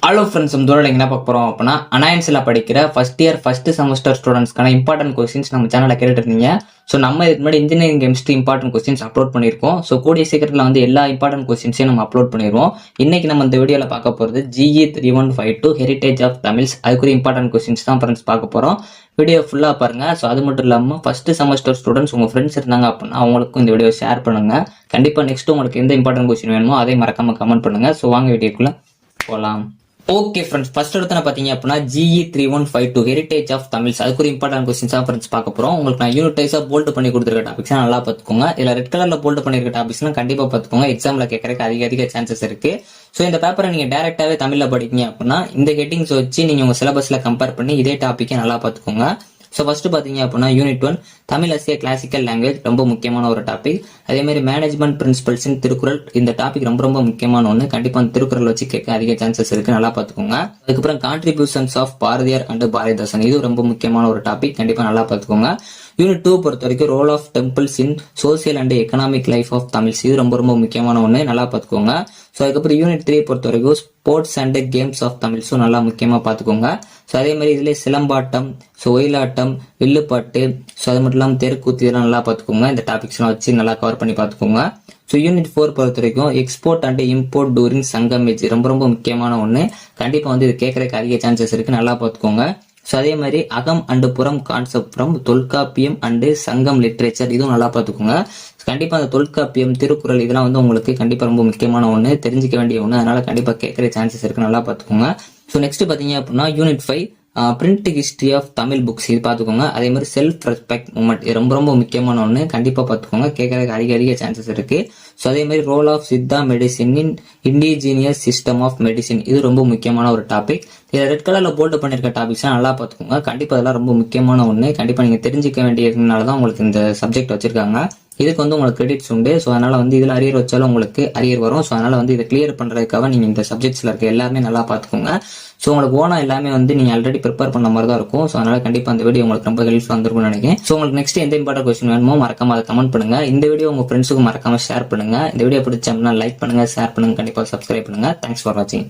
Hello friends, இந்த தூரம் என்ன பார்க்க போகிறோம் அப்படின்னா அனாயன்ஸில் படிக்கிற ஃபர்ஸ்ட் இயர் ஃபர்ஸ்ட் செமஸ்டர் ஸ்டூடெண்ட்ஸ்க்கான இம்பார்ட்டன்ட் கொஸ்டின்ஸ் நம்ம சேனலில் கேட்டுட்டு இருந்தீங்க. ஸோ நம்ம இதுக்கு முன்னாடி engineering chemistry important questions upload பண்ணியிருக்கோம். ஸோ கூடிய சீக்கிரத்தில் வந்து எல்லா இம்பார்ட்டன்ட் கொஸ்டின்ஸையும் நம்ம அப்லோட் பண்ணிடுவோம். இன்னைக்கு நம்ம இந்த வீடியோவில் பார்க்க போகிறது GE3152 ஹெரிட்டேஜ் ஆஃப் தமிழ்ஸ். அதுக்குரிய இம்பார்ட்டன்ட் கொஸ்டின்ஸ் தான் ஃப்ரெண்ட்ஸ் பார்க்க போகிறோம். வீடியோ ஃபுல்லாக பாருங்கள். ஸோ அது மட்டும் இல்லாமல் ஃபஸ்ட்டு செமஸ்டர் ஸ்டூடெண்ட்ஸ் உங்கள் ஃப்ரெண்ட்ஸ் இருந்தாங்க அப்படின்னா அவங்களுக்கும் இந்த வீடியோ ஷேர் பண்ணுங்கள். கண்டிப்பாக நெக்ஸ்ட் உங்களுக்கு எந்த இம்பார்ட்டன்ட் கொஸ்டின் வேணுமோ அதை மறக்காமல் கமெண்ட் பண்ணுங்கள். ஸோ வாங்க வீடியோக்குள்ளே போகலாம். ஓகே ஃப்ரெண்ட்ஸ், ஃபர்ஸ்ட் எடுத்து பார்த்தீங்க அப்படின்னா GE3152 ஹெரிட்டேஜ் ஆஃப் தமிழ்ஸ். அதுக்கு ஒரு இம்பார்ட்டன்ட் கொஸ்டின்ஸ் தான் ஃப்ரெண்ட்ஸ் பார்க்க போறோம். உங்களுக்கு நான் யூனிட் வைஸா போல்ட் பண்ணி கொடுத்துருக்க டாபிக்ஸ் நல்லா பார்த்துக்கோங்க. இல்ல ரெட் கலர்ல போல்ட் பண்ணிருக்க டாபிக்ஸ்லாம் கண்டிப்பா பார்த்துக்கோங்க. எக்ஸாம்ல கேட்கறதுக்கு அதிக சான்சஸ் இருக்கு. ஸோ இந்த பேப்பரை நீங்க டைரக்டாவே தமிழ்ல படிக்கீங்க அப்படின்னா இந்த ஹெட்டிங்ஸ் வச்சு நீங்க உங்க சிலபஸ்ல கம்பேர் பண்ணி இதே டாபிக்கை நல்லா பார்த்துக்கோங்க. ஸோ ஃபர்ஸ்ட் பார்த்தீங்க அப்படின்னா unit 1 Tamil as a classical language, ரொம்ப முக்கியமான ஒரு டாபிக். அதே மாதிரி மேனேஜ்மெண்ட் பிரின்சிபல்ஸ் இன் திருக்குறள், இந்த டாபிக் ரொம்ப முக்கியமான ஒன்று. கண்டிப்பாக அந்த திருக்குறள் வச்சு கேட்க அதிக சான்சஸ் இருக்கு, நல்லா பார்த்துக்கோங்க. அதுக்கப்புறம் contributions of Bharathiyar and Bharathidasan, இது ரொம்ப முக்கியமான ஒரு டாபிக், கண்டிப்பாக நல்லா பார்த்துக்கோங்க. யூனிட் 2 பொறுத்த வரைக்கும் role of temples in social and economic life of Tamils, இது ரொம்ப முக்கியமான ஒன்று, நல்லா பார்த்துக்கோங்க. ஸோ அதுக்கப்புறம் யூனிட் 3 பொறுத்த வரைக்கும் ஸ்போர்ட்ஸ் அண்ட் கேம்ஸ் ஆஃப் தமிழ்ஸும் நல்லா முக்கியமாக பார்த்துக்கோங்க. ஸோ அதே மாதிரி இதுல சிலம்பாட்டம், ஸோ ஒயிலாட்டம், வில்லுப்பாட்டு, ஸோ அது மட்டும் இல்லாமல் தெருக்கூத்து, இதெல்லாம் நல்லா பார்த்துக்கோங்க. இந்த டாபிக்ஸ்லாம் வச்சு நல்லா கவர் பண்ணி பார்த்துக்கோங்க. ஸோ யூனிட் 4 பொறுத்த வரைக்கும் export and import touring Sangam age, ரொம்ப முக்கியமான ஒன்று. கண்டிப்பாக வந்து இது கேட்கறதுக்கு அதிக சான்சஸ் இருக்கு, நல்லா பார்த்துக்கோங்க. ஸோ அதே மாதிரி அகம் அண்ட் புறம் கான்செப்ட் ஃப்ரம் தொல்காப்பியம் அண்ட் சங்கம் லிட்ரேச்சர், இதுவும் நல்லா பார்த்துக்கோங்க. கண்டிப்பா அந்த தொல்காப்பியம், திருக்குறள், இதெல்லாம் வந்து உங்களுக்கு கண்டிப்பா ரொம்ப முக்கியமான ஒன்று, தெரிஞ்சிக்க வேண்டிய ஒன்று. அதனால கண்டிப்பா கேட்கற சான்சஸ் இருக்கு, நல்லா பார்த்துக்கோங்க. ஸோ நெக்ஸ்ட் பாத்தீங்க அப்படின்னா unit 5 print history of Tamil books, இது பார்த்துக்கோங்க. அதே மாதிரி செல்ஃப் ரெஸ்பெக்ட் மூமெண்ட், இது ரொம்ப முக்கியமான ஒன்று, கண்டிப்பா பார்த்துக்கோங்க. கேட்கறதுக்கு அதிக சான்சஸ் இருக்கு. ஸோ அதே மாதிரி role of Siddha medicine in indigenous system of medicine, இது ரொம்ப முக்கியமான ஒரு டாபிக். இதில் ரெட் கலர்ல போல்ட் பண்ணிருக்க டாபிக்ஸ் நல்லா பார்த்துக்கோங்க. கண்டிப்பா அதெல்லாம் ரொம்ப முக்கியமான ஒன்று, கண்டிப்பா நீங்க தெரிஞ்சிக்க வேண்டியதுனால தான் உங்களுக்கு இந்த சப்ஜெக்ட் வச்சிருக்காங்க. இதுக்கு வந்து உங்களுக்கு கிரெடிட்ஸ் உண்டு. ஸோ அதனால வந்து இதுல அரியர் வச்சாலும் உங்களுக்கு அரியர் வரும். ஸோ அதனால வந்து இதை கிளியர் பண்றதுக்காக நீங்க இந்த சப்ஜெக்ட்ஸ்ல இருக்க எல்லாமே நல்லா பார்த்துக்கோங்க. ஸோ உங்களுக்கு ஓனா எல்லாமே வந்து நீங்க ஆல்ரெடி ப்ரிப்பேர் பண்ண மாதிரி தான் இருக்கும். ஸோ அதனால கண்டிப்பா அந்த வீடியோ உங்களுக்கு ரொம்ப ஹெல்ப்ஃபுல்லா வந்திருக்கும்னு நினைக்கிறேன். ஸோ உங்களுக்கு நெக்ஸ்ட் எந்த இம்பார்ட்டன்ட் கொஸ்டின் வேணுமோ மறக்காம அதை கமெண்ட் பண்ணுங்க. இந்த வீடியோ உங்க ஃப்ரெண்ட்ஸுக்கு மறக்காம ஷேர் பண்ணுங்க. இந்த வீடியோ பிடிச்சா லைக் பண்ணுங்க, ஷேர் பண்ணுங்க, கண்டிப்பா சப்ஸ்கிரைப் பண்ணுங்க. தேங்க்ஸ் ஃபார் வாட்சிங்.